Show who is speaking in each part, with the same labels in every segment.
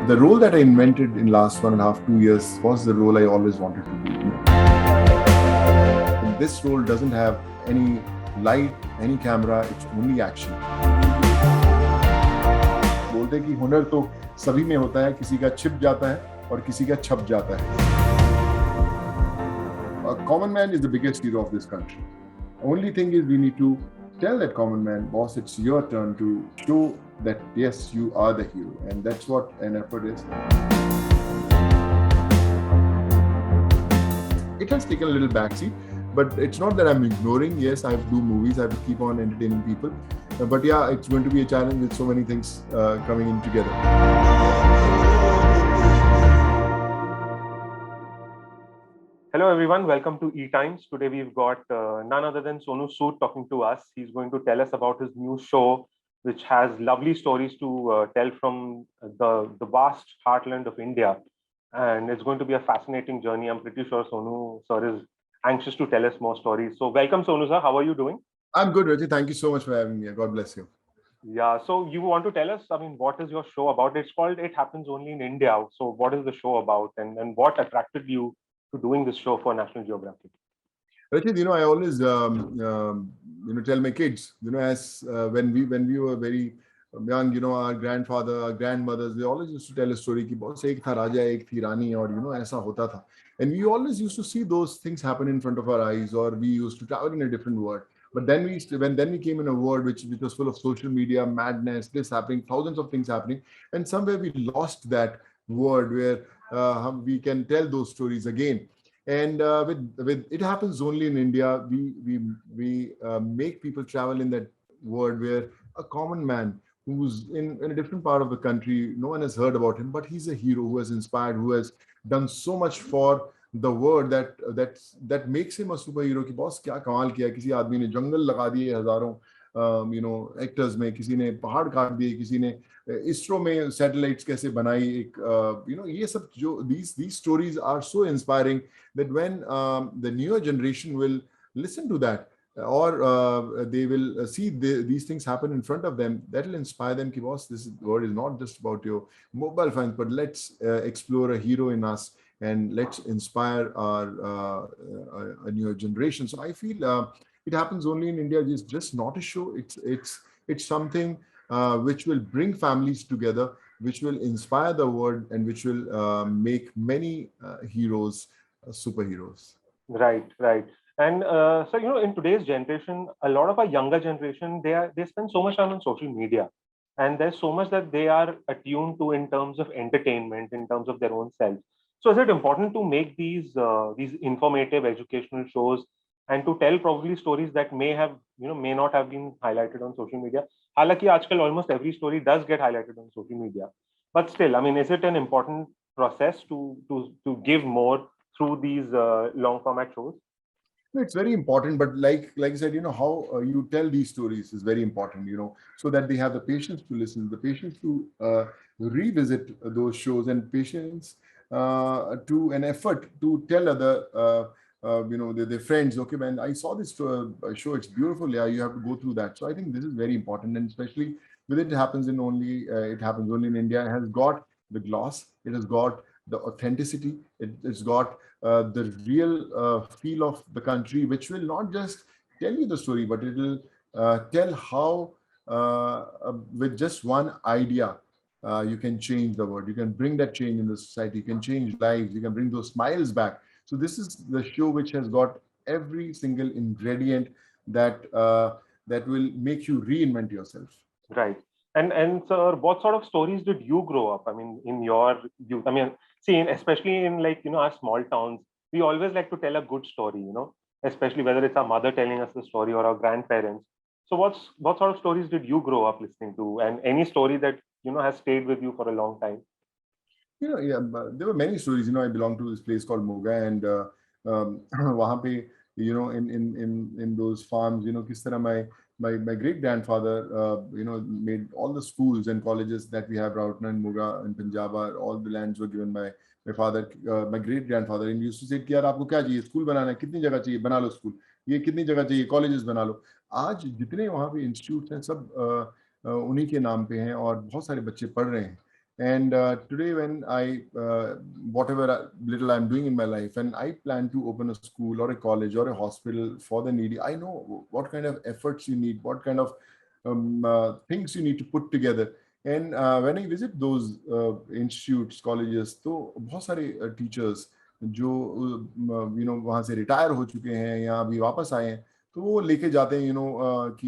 Speaker 1: The role that I invented in last 1.5, 2 years was the role I always wanted to do. And this role doesn't have any light, any camera, it's only action. बोलते हैं कि हुनर तो सभी में होता है, किसी का छिप जाता है और किसी का छप जाता है. A common man is the biggest hero of this country. Only thing is we need to tell that common man, boss, it's your turn to show that yes, you are the hero, and that's what an effort is. It has taken a little backseat, but it's not that I'm ignoring. Yes, I do movies, I have to keep on entertaining people, but yeah, it's going to be a challenge with so many things coming in together.
Speaker 2: Hello everyone, welcome to E-Times. Today we've got none other than Sonu Sood talking to us. He's going to tell us about his new show, which has lovely stories to tell from the vast heartland of India. And it's going to be a fascinating journey. I'm pretty sure Sonu sir is anxious to tell us more stories. So welcome Sonu sir, how are you doing?
Speaker 1: I'm good, Raji. Thank you so much for having me. God bless you.
Speaker 2: Yeah, so you want to tell us, what is your show about? It's called It Happens Only in India. So what is the show about, and what attracted you to doing this show for National Geographic?
Speaker 1: Rachid, I always tell my kids, as when we were very young, our grandfather, our grandmothers, they always used to tell a story कि बहुत एक था राजा, एक थी रानी, और ऐसा होता था. And we always used to see those things happen in front of our eyes, or we used to travel in a different world. But then we came in a world which was full of social media, madness, this happening, thousands of things happening, and somewhere we lost that word where we can tell those stories again. And with It Happens Only in India, we make people travel in that world where a common man who's in a different part of the country, no one has heard about him, but he's a hero who has inspired, who has done so much for the world that makes him a superhero. कि boss क्या कमाल किया, किसी आदमी ने जंगल लगा दिए हजारों एक्टर्स में, किसी ने पहाड़ काट दिए, किसी ने इसरो में सैटेलाइट्स कैसे बनाई, एक ये सब जो these stories are so inspiring that when the newer generation will listen to that, or they will see these things happen in front of them, that will inspire them ki boss, this world is not just about your mobile phones, but let's explore a hero in us, and let's inspire a newer generation. So I feel It Happens Only in India is just not a show. It's something which will bring families together, which will inspire the world, and which will make many heroes superheroes.
Speaker 2: Right. And so in today's generation, a lot of our younger generation, they spend so much time on social media, and there's so much that they are attuned to in terms of entertainment, in terms of their own self. So is it important to make these informative educational shows and to tell probably stories that may not have been highlighted on social media? हालांकि आजकल almost every story does get highlighted on social media, but still, is it an important process to give more through these long format shows?
Speaker 1: No, it's very important, but like I said, how you tell these stories is very important, so that they have the patience to listen, the patience to revisit those shows, and patience to an effort to tell other, their friends, okay, man, I saw this show, it's beautiful, yeah, you have to go through that. So I think this is very important, and especially with It Happens Only in India, it has got the gloss, it has got the authenticity, it's got the real feel of the country, which will not just tell you the story, but it will tell how with just one idea you can change the world, you can bring that change in the society, you can change lives, you can bring those smiles back. So this is the show which has got every single ingredient that will make you reinvent yourself.
Speaker 2: Right. And sir, what sort of stories did you grow up? In your youth. See, especially in our small towns, we always like to tell a good story, especially whether it's our mother telling us the story or our grandparents. So what sort of stories did you grow up listening to, and any story that has stayed with you for a long time?
Speaker 1: There were many stories. I belong to this place called Moga, and वहाँ पे, in those farms, किस तरह my great grandfather, made all the schools and colleges that we have, Rautna and Moga and Punjaba, all the lands were given by my father, my great grandfather, and used to say कि यार आपको क्या चाहिए, school बनाना है, कितनी जगह चाहिए, बना लो स्कूल, ये कितनी जगह चाहिए, कॉलेजेस बना लो. आज जितने वहाँ पे इंस्टीट्यूट हैं, सब उन्हीं के नाम पे हैं, और बहुत सारे बच्चे पढ़ रहे हैं. And today, when whatever little I'm doing in my life, and I plan to open a school or a college or a hospital for the needy, I know what kind of efforts you need, what kind of things you need to put together. And when I visit those institutes, colleges, तो बहुत सारे teachers जो वहाँ से retire हो चुके हैं या अभी वापस आए हैं, तो वो लेके जाते हैं कि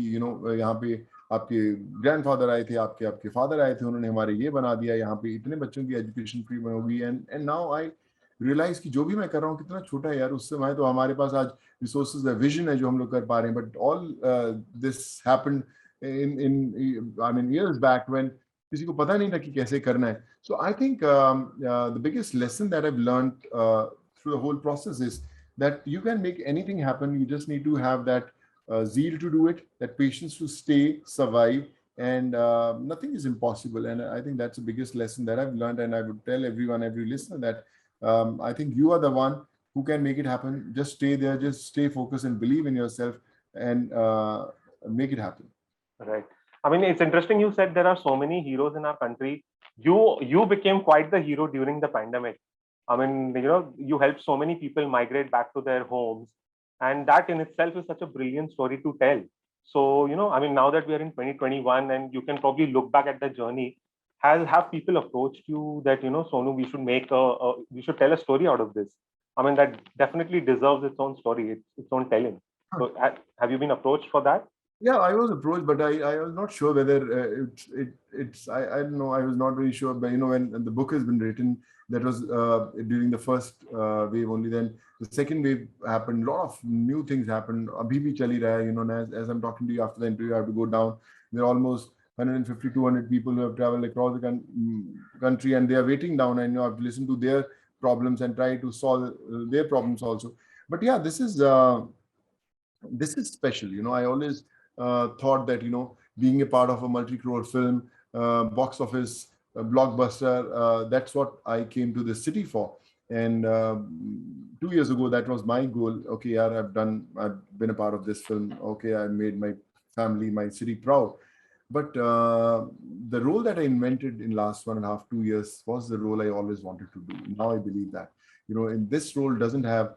Speaker 1: यहाँ पे आपके ग्रैंडफादर आए थे, आपके आपके फादर आए थे, उन्होंने हमारे ये बना दिया, यहाँ पे इतने बच्चों की एजुकेशन फ्री होगी। एंड नाउ आई रियलाइज कि जो भी मैं कर रहा हूँ कितना छोटा है यार, उससे मैं तो हमारे पास आज रिसोर्सेज है, विजन है जो हम लोग कर पा रहे हैं, but all this happened in in I mean years back when किसी को पता नहीं था कि कैसे करना है। So I think the biggest lesson that I have learned through the whole process is that you can make anything happen. You just need to have that zeal to do it, that patience to stay, survive, and nothing is impossible. And I think that's the biggest lesson that I've learned. And I would tell everyone, every listener, that I think you are the one who can make it happen. Just stay there, just stay focused and believe in yourself, and make it happen.
Speaker 2: Right. I mean, it's interesting you said there are so many heroes in our country. You became quite the hero during the pandemic. I mean, you helped so many people migrate back to their homes, and that in itself is such a brilliant story to tell. So, I mean, now that we are in 2021 and you can probably look back at the journey, have people approached you that, Sonu, we should we should tell a story out of this? I mean, that definitely deserves its own story, its own telling. So, have you been approached for that?
Speaker 1: Yeah, I was approached, but I was not sure whether it's I don't know. I was not very sure, but when the book has been written, that was during the first wave only. Then the second wave happened. A lot of new things happened. Abhi bhi chali raha hai, and as I'm talking to you after the interview, I have to go down. There are almost 150, 200 people who have traveled across the country, and they are waiting down. And I have to listen to their problems and try to solve their problems also. But yeah, this is special. I always thought that being a part of a multi-crore film, box office, blockbuster, that's what I came to this city for. And 2 years ago, that was my goal. Okay, yeah, I've been a part of this film. Okay, I made my family, my city proud. But the role that I invented in last 1.5, 2 years was the role I always wanted to do. Now I believe that, in this role doesn't have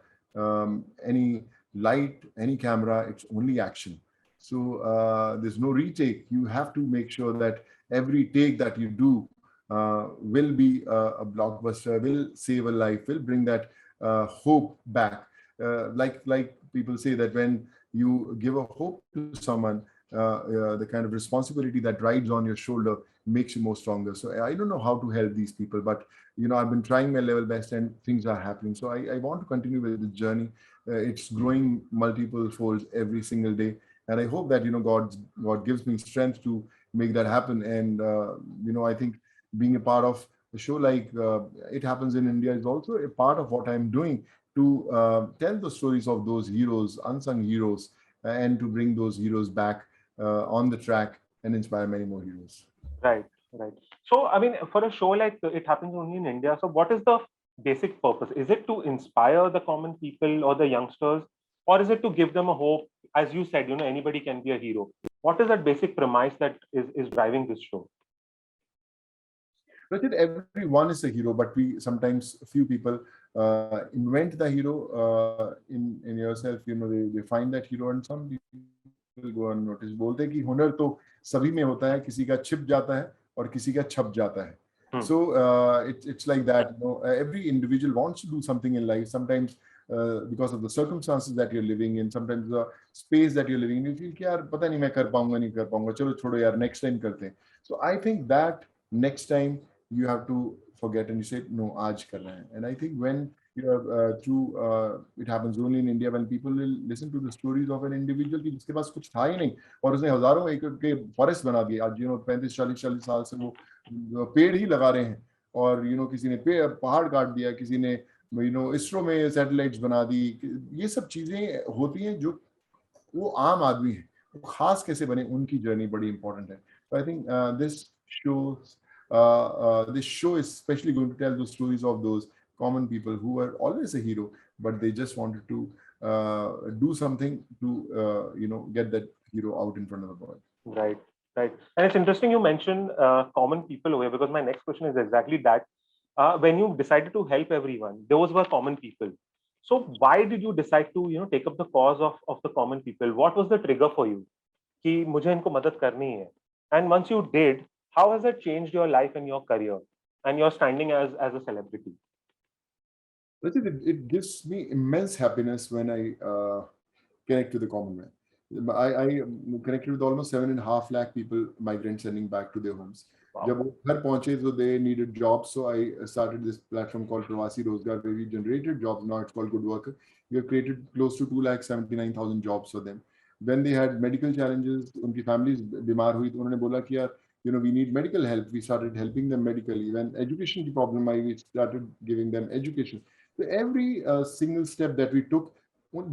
Speaker 1: any light, any camera, it's only action. So there's no retake. You have to make sure that every take that you do will be a blockbuster, will save a life, will bring that hope back. Like people say that when you give a hope to someone, the kind of responsibility that rides on your shoulder makes you more stronger. So I don't know how to help these people, but I've been trying my level best, and things are happening. So I want to continue with the journey. It's growing multiple folds every single day, and I hope that God gives me strength to make that happen. And I think being a part of a show like It Happens in India is also a part of what I'm doing to tell the stories of those heroes, unsung heroes, and to bring those heroes back on the track and inspire many more heroes.
Speaker 2: Right, right. So, I mean, for a show like It Happens Only in India, so what is the basic purpose? Is it to inspire the common people or the youngsters, or is it to give them a hope? As you said, anybody can be a hero. What is that basic premise that is driving this show?
Speaker 1: Rachit, everyone is a hero, but we sometimes a few people invent the hero in yourself. They find that hero, and some people go unnoticed. बोलते हैं कि हुनर तो सभी में होता है, किसी का छिप जाता है और किसी का छप जाता है. So it's like that. Every individual wants to do something in life. Sometimes because of the circumstances that you're living in, sometimes the space that you're living in, you feel कि यार पता नहीं मैं कर पाऊंगा नहीं कर पाऊंगा, चलो छोड़ो यार, next time करते हैं. So I think that next time you have to forget and you say no, आज करना है. And I think when It Happens Only in India, when people will listen to the stories of an individual कि जिसके पास कुछ था ही नहीं और उसने हजारों एकड़ के फॉरेस्ट बना दिए, आज 35-40 साल से वो पेड़ ही लगा रहे हैं, और किसी ने पहाड़ काट दिया, किसी ने इसरो में सैटेलाइट्स बना दी. ये सब चीजें होती हैं जो वो आम आदमी है, वो खास कैसे बने, उनकी जर्नी बड़ी इंपॉर्टेंट है. So I think this show is especially going to tell the stories of those common people who were always a hero, but they just wanted to do something to get that hero out in front of the world.
Speaker 2: Right. Right. And it's interesting you mentioned common people over here, because my next question is exactly that. When you decided to help everyone, those were common people. So why did you decide to, take up the cause of the common people? What was the trigger for you? कि मुझे इनको मदद करनी है. And once you did, how has that changed your life and your career and your standing as a celebrity?
Speaker 1: It gives me immense happiness when I connect to the common man. I connected with almost 7.5 lakh people, migrants sending back to their homes.
Speaker 2: Wow.
Speaker 1: जब वो घर पहुंचे, so they needed jobs, so I started this platform called Pravasi Rozgar, where we generated jobs. Now it's called Good Worker. We have created close to 2,79,000 jobs for them. When they had medical challenges, उनकी families बीमार हुई, तो उन्होंने बोला कि यार, we need medical help. We started helping them medically. When education की problem I, we started giving them education. So every single step that we took,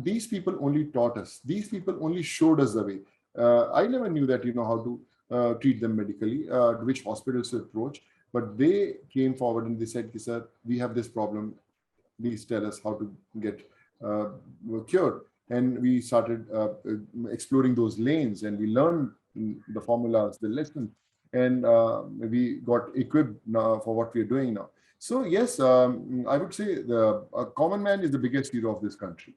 Speaker 1: these people only taught us. These people only showed us the way. I never knew that, how to treat them medically, which hospitals to approach. But they came forward and they said, sir, we have this problem. Please tell us how to get cured. And we started exploring those lanes, and we learned the formulas, the lessons, and we got equipped now for what we are doing now. So yes, I would say the common man is the biggest hero of this country.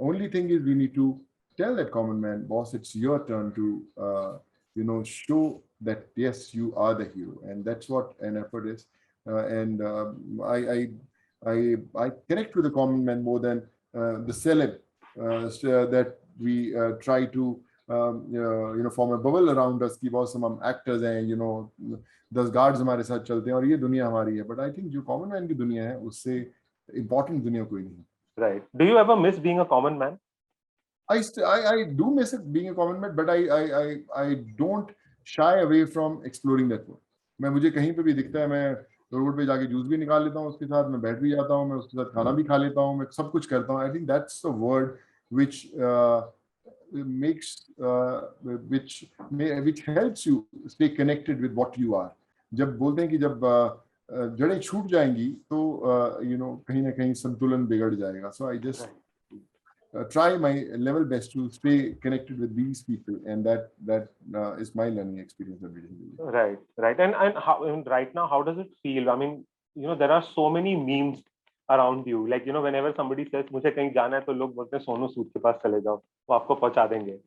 Speaker 1: Only thing is we need to tell that common man, boss, it's your turn to show that yes, you are the hero, and that's what an effort is. And I connect with the common man more than the celeb that we try to form a bubble around us कि बहुत हम actors हैं, 10 guards हमारे साथ चलते हैं और ये दुनिया हमारी है. But I think जो common man की दुनिया है, उससे important दुनिया कोई नहीं है.
Speaker 2: Right. Do you ever miss being a common man?
Speaker 1: I do miss it being a common man, but I don't shy away from exploring that world. मैं मुझे कहीं पे भी दिखता है, मैं रोड पे जाके जूस भी निकाल लेता हूँ उसके साथ, मैं बैठ भी जाता हूँ, मैं उसके साथ खाना भी खा लेता हूँ, मैं सब कुछ करता हूँ. I think that's the word which makes which helps you stay connected with what you are. जब बोलते हैं कि जब जड़ें छूट जाएंगी तो कहीं ना कहीं संतुलन बिगड़ जाएगा. So I just try my level best to stay connected with these people, and that is my learning experience every day.
Speaker 2: Right. And right now, how does it feel? I mean, there are so many memes around you. Like, whenever somebody says मुझे कहीं जाना है, तो लोग बोलते हैं सोनू सूद के पास चले जाओ, वो आपको पहुंचा देंगे.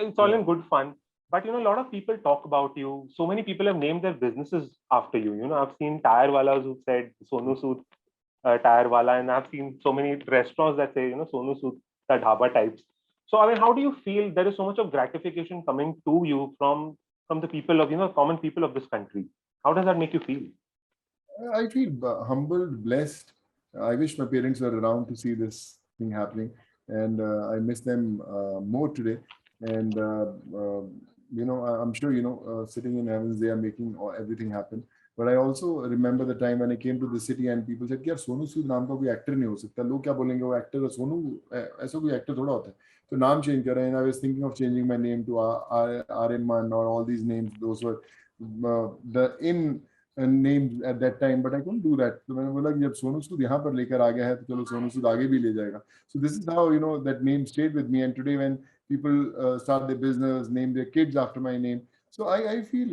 Speaker 2: It's all in good fun. But a lot of people talk about you. So many people have named their businesses after you. I've seen tire walas who said Sonu Sood tire wala, and I've seen so many restaurants that say Sonu Sood ka dhaba types. So I mean, how do you feel? There is so much of gratification coming to you from the people of common people of this country. How does that make you feel?
Speaker 1: I feel humbled, blessed. I wish my parents were around to see this thing happening, and I miss them more today. And I'm sure sitting in heavens, they are making everything happen. But I also remember the time when I came to the city and people said कि यार सोनू सूद नाम का कोई actor नहीं हो सकता. लोग क्या बोलेंगे, वो एक्टर है, सोनू ऐसा कोई एक्टर थोड़ा होता है. तो नाम चेंज कर रहे हैं. I was thinking of changing my name to Aryan or all these names. Those were the in names at that time, but I couldn't do that. तो मैंने बोला कि जब सोनू सूद यहाँ पर लेकर आ गया है, तो चलो सोनू सूद आगे भी ले जाएगा. So this is how that name stayed with me. And today when people start their business, name their kids after my name. So I feel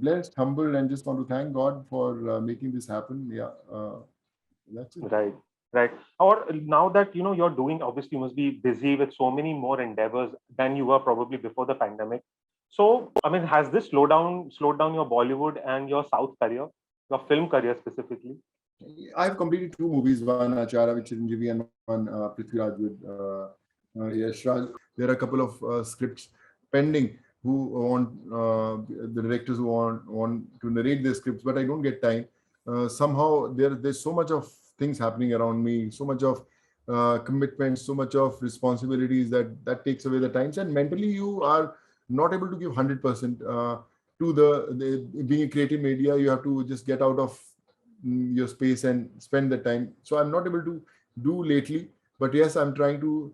Speaker 1: blessed, humbled, and just want to thank God for making this happen. Yeah, that's it.
Speaker 2: Right. Or now that you're doing, obviously you must be busy with so many more endeavors than you were probably before the pandemic. So I mean, has this slowed down your Bollywood and your South career, your film career specifically?
Speaker 1: I've completed 2 movies, one Achara with Chiranjeevi and one Prithviraj with Yash Raj. There are a couple of scripts pending who want the directors who want to narrate the scripts, but I don't get time. Somehow there's so much of things happening around me, so much of commitment, so much of responsibilities that takes away the times, and mentally you are not able to give 100% to the being a creative media. You have to just get out of your space and spend the time. So I'm not able to do lately, but yes, I'm trying to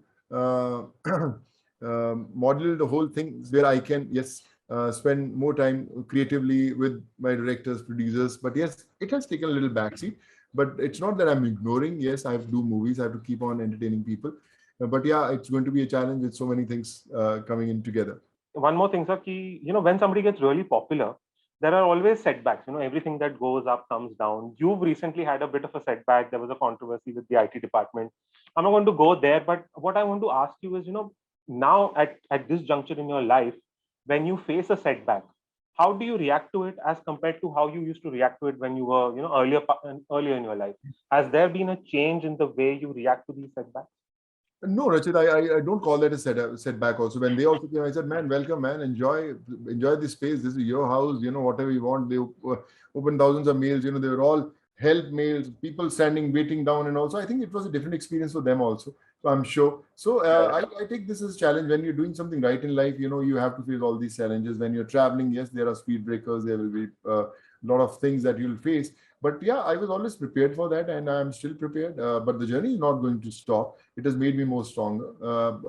Speaker 1: model the whole thing where I can spend more time creatively with my directors, producers. But yes, it has taken a little backseat, but it's not that I'm ignoring. Yes, I have to do movies, I have to keep on entertaining people, but yeah, it's going to be a challenge with so many things coming in together.
Speaker 2: one more thing, sir, ki, when somebody gets really popular, there are always setbacks. Everything that goes up comes down. You've recently had a bit of a setback. There was a controversy with the IT department. I'm not going to go there, but what I want to ask you is, now at this juncture in your life, when you face a setback, how do you react to it as compared to how you used to react to it when you were, earlier in your life? Has there been a change in the way you react to these setbacks?
Speaker 1: No, Rachit, I don't call that a setback also. When they also came, I said, man, welcome, man. Enjoy this space. This is your house, whatever you want. They opened thousands of mails, they were all help mails, people standing, waiting down. And also, I think it was a different experience for them also. So I'm sure. So I take this as a challenge. When you're doing something right in life, you have to face all these challenges. When you're traveling, yes, there are speed breakers. There will be a lot of things that you'll face. But yeah, I was always prepared for that, and I'm still prepared. But the journey is not going to stop. It has made me more stronger.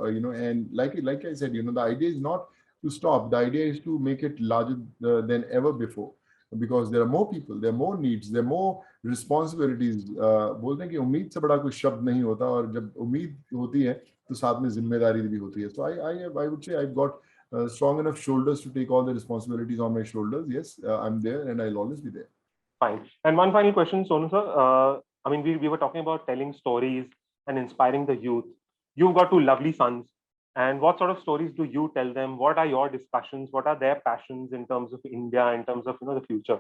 Speaker 1: And like I said, the idea is not to stop. The idea is to make it larger than ever before, because there are more people, there are more needs, there are more responsibilities. बोलते हैं कि उम्मीद से बड़ा कोई शब्द नहीं होता, और जब उम्मीद होती है तो साथ में जिम्मेदारी भी होती है. So I would say I've got strong enough shoulders to take all the responsibilities on my shoulders. Yes, I'm there, and I'll always be there.
Speaker 2: Fine. And one final question, Sonu sir. We were talking about telling stories and inspiring the youth. You've got two lovely sons. And what sort of stories do you tell them? What are your discussions? What are their passions in terms of India, in terms of the future?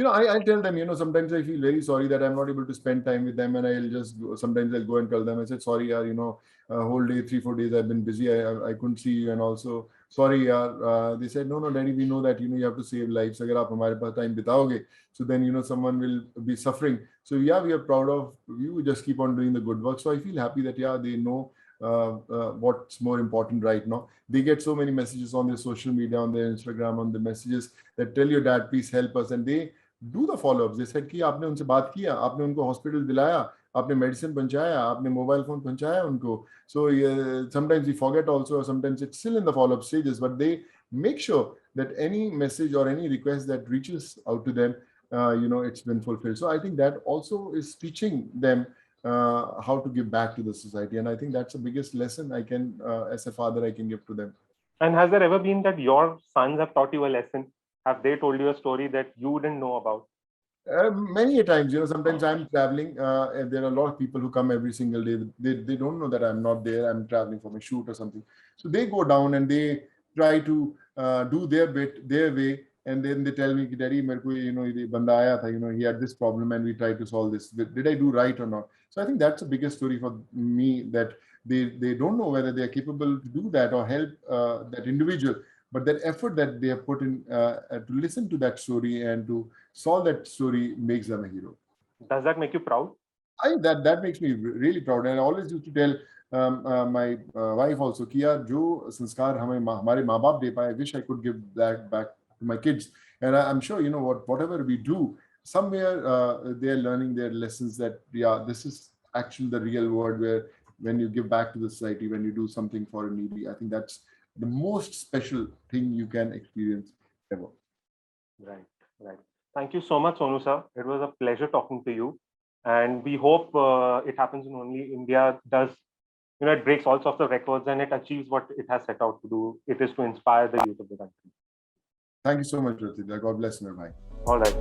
Speaker 1: I tell them, sometimes I feel very sorry that I'm not able to spend time with them, and sometimes I'll go and tell them. I said, sorry, yaar, whole day, 3-4 days I've been busy. I couldn't see you, and also sorry, yaar. They said, no, Daddy, we know that you have to save lives. Agar aap hamare paas time bitaoge, so then someone will be suffering. So yeah, we are proud of you. We just keep on doing the good work. So I feel happy that they know what's more important right now. They get so many messages on their social media, on their Instagram, on the messages that tell your dad, please help us, and they do the follow-ups. They said कि आपने उनसे बात किया, आपने उनको hospital दिलाया, आपने medicine पहुंचाया, आपने मोबाइल फोन पहुंचाया उनको. So sometimes we forget also, or sometimes it's still in the follow-up stages, but they make sure that any message or any request that reaches out to them, it's been fulfilled. So I think that also is teaching them how to give back to the society, and I think that's the biggest lesson I can, as a father, I can give to them.
Speaker 2: And has there ever been that your sons have taught you a lesson? Have they told you a story that you didn't know about?
Speaker 1: Many a times, sometimes I'm traveling, and there are a lot of people who come every single day. They don't know that I'm not there. I'm traveling for my shoot or something. So they go down and they try to do their bit, their way. And then they tell me, Daddy, mere ko, ye banda aaya tha, he had this problem and we tried to solve this. Did I do right or not? So I think that's the biggest story for me, that they don't know whether they are capable to do that or help that individual. But that effort that they have put in to listen to that story and to solve that story makes them a hero.
Speaker 2: Does that make you proud?
Speaker 1: That makes me really proud. And I always used to tell my wife also, Kiya, jo sanskar hamare maa baap de paye, I wish I could give that back to my kids. And I'm sure, whatever we do, somewhere they're learning their lessons that, this is actually the real world, where when you give back to the society, when you do something for a needy, I think that's the most special thing you can experience ever.
Speaker 2: Right. Thank you so much, Sonu sir. It was a pleasure talking to you. And we hope it happens in only India does, it breaks all sorts of records and it achieves what it has set out to do. It is to inspire the youth of the country.
Speaker 1: Thank you so much, Ratita. God bless you, bhai.
Speaker 2: All right.